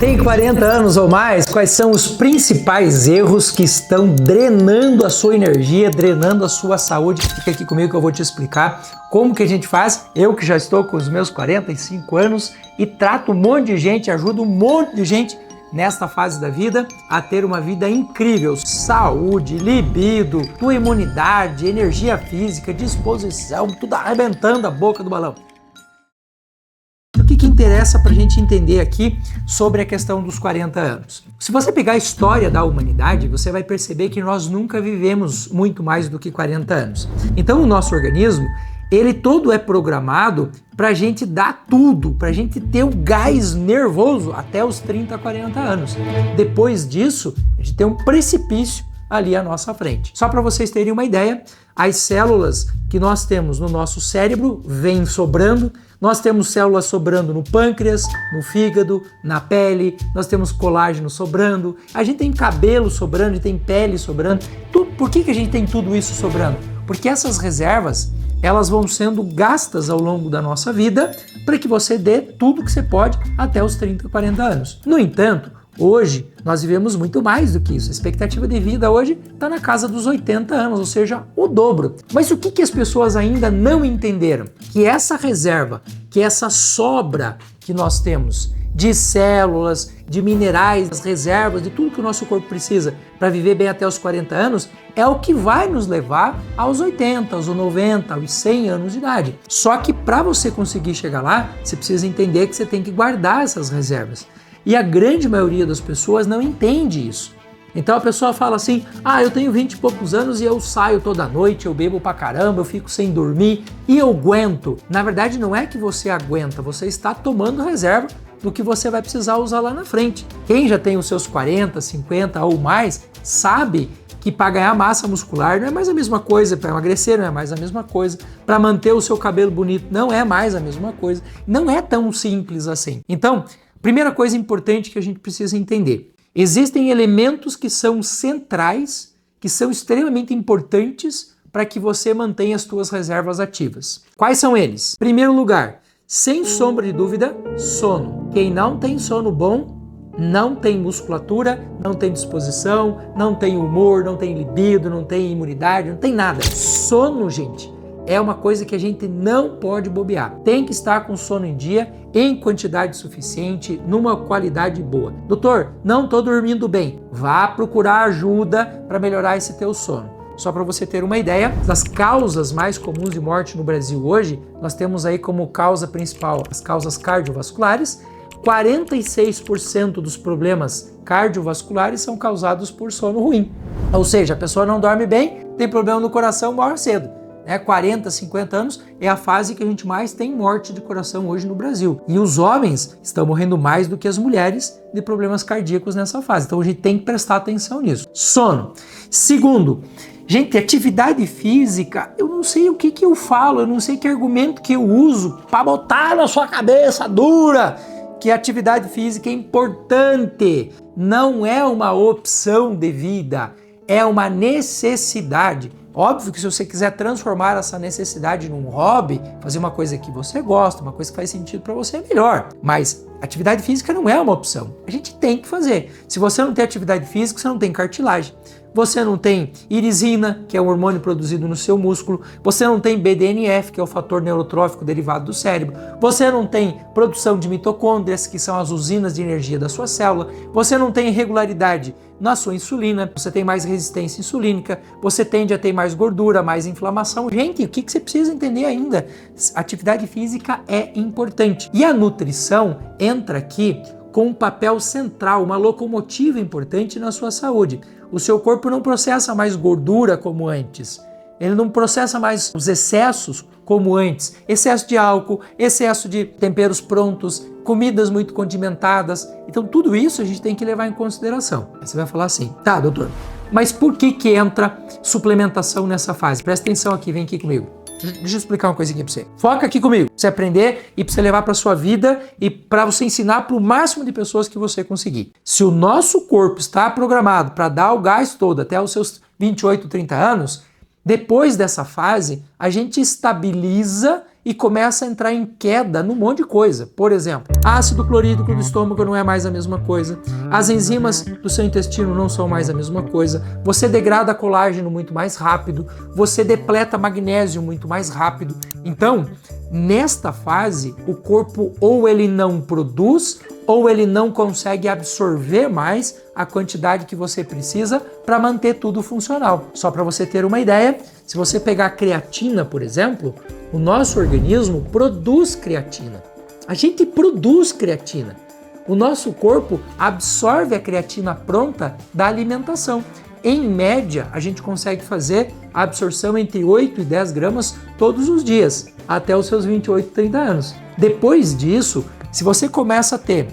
Tem 40 anos ou mais? Quais são os principais erros que estão drenando a sua energia, drenando a sua saúde? Fica aqui comigo que eu vou te explicar como que a gente faz. Eu que já estou com os meus 45 anos e trato um monte de gente, ajudo um monte de gente nesta fase da vida a ter uma vida incrível. Saúde, libido, tua imunidade, energia física, disposição, tudo arrebentando a boca do balão. O que interessa para a gente entender aqui sobre a questão dos 40 anos? Se você pegar a história da humanidade, você vai perceber que nós nunca vivemos muito mais do que 40 anos. Então o nosso organismo, ele todo é programado para a gente dar tudo, para a gente ter o gás nervoso até os 30, 40 anos. Depois disso, a gente tem um precipício ali à nossa frente. Só para vocês terem uma ideia, as células que nós temos no nosso cérebro vêm sobrando. Nós temos células sobrando no pâncreas, no fígado, na pele, nós temos colágeno sobrando, a gente tem cabelo sobrando, tem pele sobrando. Por que a gente tem tudo isso sobrando? Porque essas reservas, elas vão sendo gastas ao longo da nossa vida para que você dê tudo que você pode até os 30, 40 anos. No entanto, hoje nós vivemos muito mais do que isso. A expectativa de vida hoje está na casa dos 80 anos, ou seja, o dobro. Mas o que as pessoas ainda não entenderam? Que essa reserva, que essa sobra que nós temos de células, de minerais, das reservas, de tudo que o nosso corpo precisa para viver bem até os 40 anos, é o que vai nos levar aos 80, aos 90, aos 100 anos de idade. Só que para você conseguir chegar lá, você precisa entender que você tem que guardar essas reservas. E a grande maioria das pessoas não entende isso. Então a pessoa fala assim, eu tenho 20 e poucos anos e eu saio toda noite, eu bebo pra caramba, eu fico sem dormir e eu aguento. Na verdade não é que você aguenta, você está tomando reserva do que você vai precisar usar lá na frente. Quem já tem os seus 40, 50 ou mais, sabe que para ganhar massa muscular não é mais a mesma coisa, para emagrecer não é mais a mesma coisa, para manter o seu cabelo bonito não é mais a mesma coisa, não é tão simples assim. Então, primeira coisa importante que a gente precisa entender, existem elementos que são centrais, que são extremamente importantes para que você mantenha as suas reservas ativas. Quais são eles? Primeiro lugar, sem sombra de dúvida, sono. Quem não tem sono bom, não tem musculatura, não tem disposição, não tem humor, não tem libido, não tem imunidade, não tem nada. Sono, gente, é uma coisa que a gente não pode bobear. Tem que estar com sono em dia, em quantidade suficiente, numa qualidade boa. Doutor, não estou dormindo bem. Vá procurar ajuda para melhorar esse teu sono. Só para você ter uma ideia, das causas mais comuns de morte no Brasil hoje, nós temos aí como causa principal as causas cardiovasculares. 46% dos problemas cardiovasculares são causados por sono ruim. Ou seja, a pessoa não dorme bem, tem problema no coração, morre cedo. 40, 50 anos é a fase que a gente mais tem morte de coração hoje no Brasil. E os homens estão morrendo mais do que as mulheres de problemas cardíacos nessa fase. Então a gente tem que prestar atenção nisso. Sono. Segundo, gente, atividade física, eu não sei o que eu falo, eu não sei que argumento que eu uso para botar na sua cabeça dura que a atividade física é importante. Não é uma opção de vida, é uma necessidade. Óbvio que se você quiser transformar essa necessidade num hobby, fazer uma coisa que você gosta, uma coisa que faz sentido para você, é melhor. Mas atividade física não é uma opção. A gente tem que fazer. Se você não tem atividade física, você não tem cartilagem. Você não tem irisina, que é um hormônio produzido no seu músculo. Você não tem BDNF, que é o fator neurotrófico derivado do cérebro. Você não tem produção de mitocôndrias, que são as usinas de energia da sua célula. Você não tem regularidade na sua insulina. Você tem mais resistência insulínica. Você tende a ter mais gordura, mais inflamação. Gente, o que você precisa entender ainda? Atividade física é importante. E a nutrição entra aqui com um papel central, uma locomotiva importante na sua saúde. O seu corpo não processa mais gordura como antes. Ele não processa mais os excessos como antes. Excesso de álcool, excesso de temperos prontos, comidas muito condimentadas. Então tudo isso a gente tem que levar em consideração. Aí você vai falar assim, tá, doutor, mas por que entra suplementação nessa fase? Presta atenção aqui, vem aqui comigo. Deixa eu explicar uma coisa aqui para você. Foca aqui comigo. Pra você aprender e para você levar para sua vida e para você ensinar para o máximo de pessoas que você conseguir. Se o nosso corpo está programado para dar o gás todo até os seus 28, 30 anos, depois dessa fase, a gente estabiliza e começa a entrar em queda num monte de coisa. Por exemplo, ácido clorídrico do estômago não é mais a mesma coisa, as enzimas do seu intestino não são mais a mesma coisa, você degrada colágeno muito mais rápido, você depleta magnésio muito mais rápido. Então, nesta fase, o corpo ou ele não produz ou ele não consegue absorver mais a quantidade que você precisa para manter tudo funcional. Só para você ter uma ideia, se você pegar a creatina, por exemplo, o nosso organismo produz creatina. A gente produz creatina. O nosso corpo absorve a creatina pronta da alimentação. Em média, a gente consegue fazer a absorção entre 8 e 10 gramas todos os dias, até os seus 28, 30 anos. Depois disso, se você começa a ter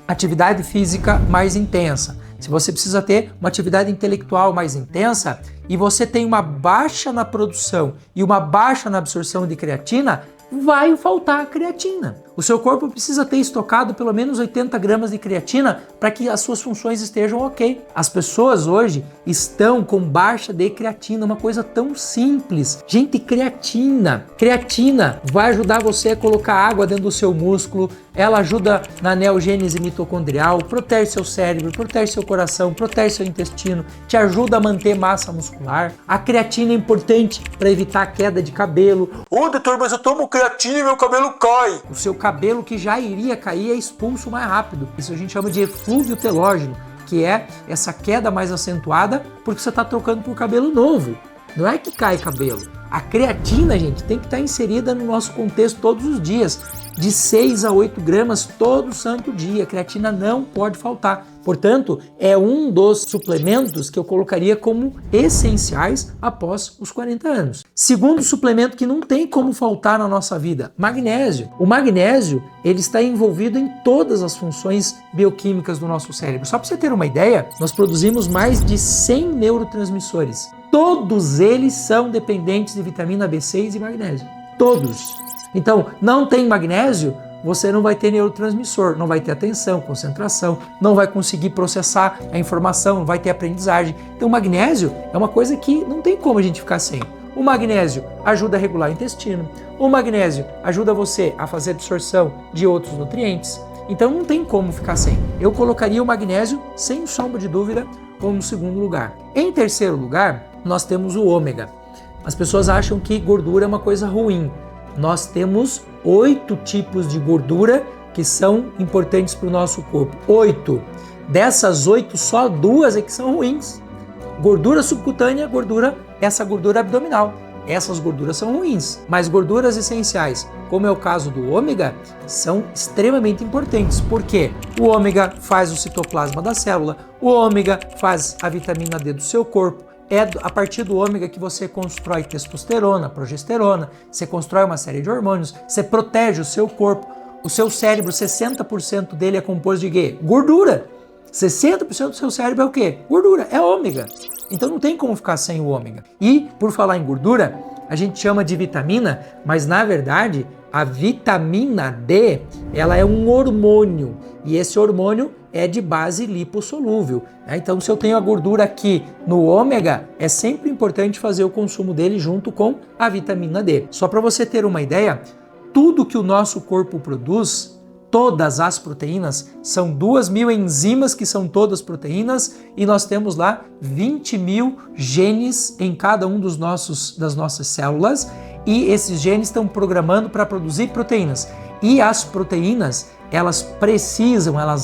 atividade física mais intensa, se você precisa ter uma atividade intelectual mais intensa e você tem uma baixa na produção e uma baixa na absorção de creatina, vai faltar a creatina. O seu corpo precisa ter estocado pelo menos 80 gramas de creatina para que as suas funções estejam ok. As pessoas hoje estão com baixa de creatina, uma coisa tão simples. Gente, creatina vai ajudar você a colocar água dentro do seu músculo, ela ajuda na neogênese mitocondrial, protege seu cérebro, protege seu coração, protege seu intestino, te ajuda a manter massa muscular. A creatina é importante para evitar a queda de cabelo. Ô, doutor, mas eu tomo creatina e meu cabelo cai. O seu cabelo que já iria cair é expulso mais rápido. Isso a gente chama de eflúvio telógeno, que é essa queda mais acentuada porque você está trocando por cabelo novo. Não é que cai cabelo. A creatina, gente, tem que estar inserida no nosso contexto todos os dias, de 6 a 8 gramas todo santo dia. A creatina não pode faltar. Portanto, é um dos suplementos que eu colocaria como essenciais após os 40 anos. Segundo suplemento que não tem como faltar na nossa vida, magnésio. O magnésio, ele está envolvido em todas as funções bioquímicas do nosso cérebro. Só para você ter uma ideia, nós produzimos mais de 100 neurotransmissores. Todos eles são dependentes de vitamina B6 e magnésio. Todos. Então, não tem magnésio, você não vai ter neurotransmissor, não vai ter atenção, concentração, não vai conseguir processar a informação, não vai ter aprendizagem. Então, o magnésio é uma coisa que não tem como a gente ficar sem. O magnésio ajuda a regular o intestino, o magnésio ajuda você a fazer absorção de outros nutrientes. Então, não tem como ficar sem. Eu colocaria o magnésio, sem sombra de dúvida, como segundo lugar. Em terceiro lugar, nós temos o ômega. As pessoas acham que gordura é uma coisa ruim. Nós temos 8 tipos de gordura que são importantes para o nosso corpo. 8. Dessas 8, só 2 é que são ruins. Gordura subcutânea, essa gordura abdominal. Essas gorduras são ruins. Mas gorduras essenciais, como é o caso do ômega, são extremamente importantes. Porque o ômega faz o citoplasma da célula, o ômega faz a vitamina D do seu corpo. É a partir do ômega que você constrói testosterona, progesterona, você constrói uma série de hormônios, você protege o seu corpo. O seu cérebro, 60% dele é composto de quê? Gordura. 60% do seu cérebro é o quê? Gordura, é ômega. Então não tem como ficar sem o ômega. E, por falar em gordura, a gente chama de vitamina, mas na verdade a vitamina D, ela é um hormônio. E esse hormônio é de base lipossolúvel. Então, se eu tenho a gordura aqui no ômega, é sempre importante fazer o consumo dele junto com a vitamina D. Só para você ter uma ideia, tudo que o nosso corpo produz, todas as proteínas, são 2.000 enzimas que são todas proteínas e nós temos lá 20.000 genes em cada um das nossas células e esses genes estão programando para produzir proteínas. E as proteínas, elas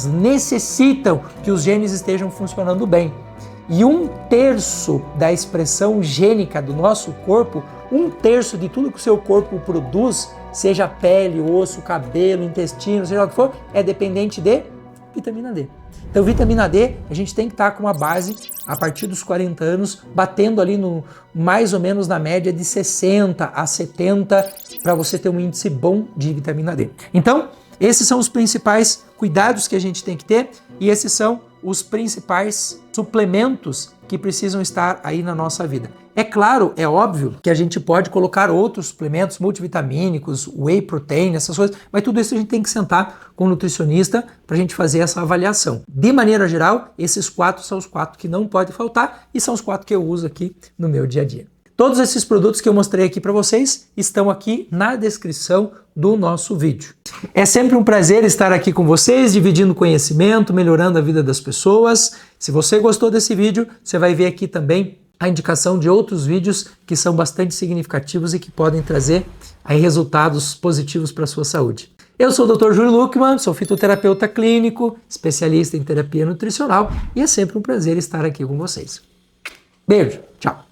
necessitam que os genes estejam funcionando bem. E 1/3 da expressão gênica do nosso corpo, 1/3 de tudo que o seu corpo produz, seja pele, osso, cabelo, intestino, seja o que for, é dependente de vitamina D. Então, vitamina D, a gente tem que estar com uma base, a partir dos 40 anos, batendo ali no mais ou menos na média de 60 a 70, para você ter um índice bom de vitamina D. Então, esses são os principais cuidados que a gente tem que ter e esses são os principais suplementos que precisam estar aí na nossa vida. É claro, é óbvio que a gente pode colocar outros suplementos multivitamínicos, whey protein, essas coisas, mas tudo isso a gente tem que sentar com o nutricionista para a gente fazer essa avaliação. De maneira geral, esses 4 são os 4 que não podem faltar e são os 4 que eu uso aqui no meu dia a dia. Todos esses produtos que eu mostrei aqui para vocês estão aqui na descrição do nosso vídeo. É sempre um prazer estar aqui com vocês, dividindo conhecimento, melhorando a vida das pessoas. Se você gostou desse vídeo, você vai ver aqui também a indicação de outros vídeos que são bastante significativos e que podem trazer aí resultados positivos para a sua saúde. Eu sou o Dr. Júlio Luckmann, sou fitoterapeuta clínico, especialista em terapia nutricional e é sempre um prazer estar aqui com vocês. Beijo, tchau!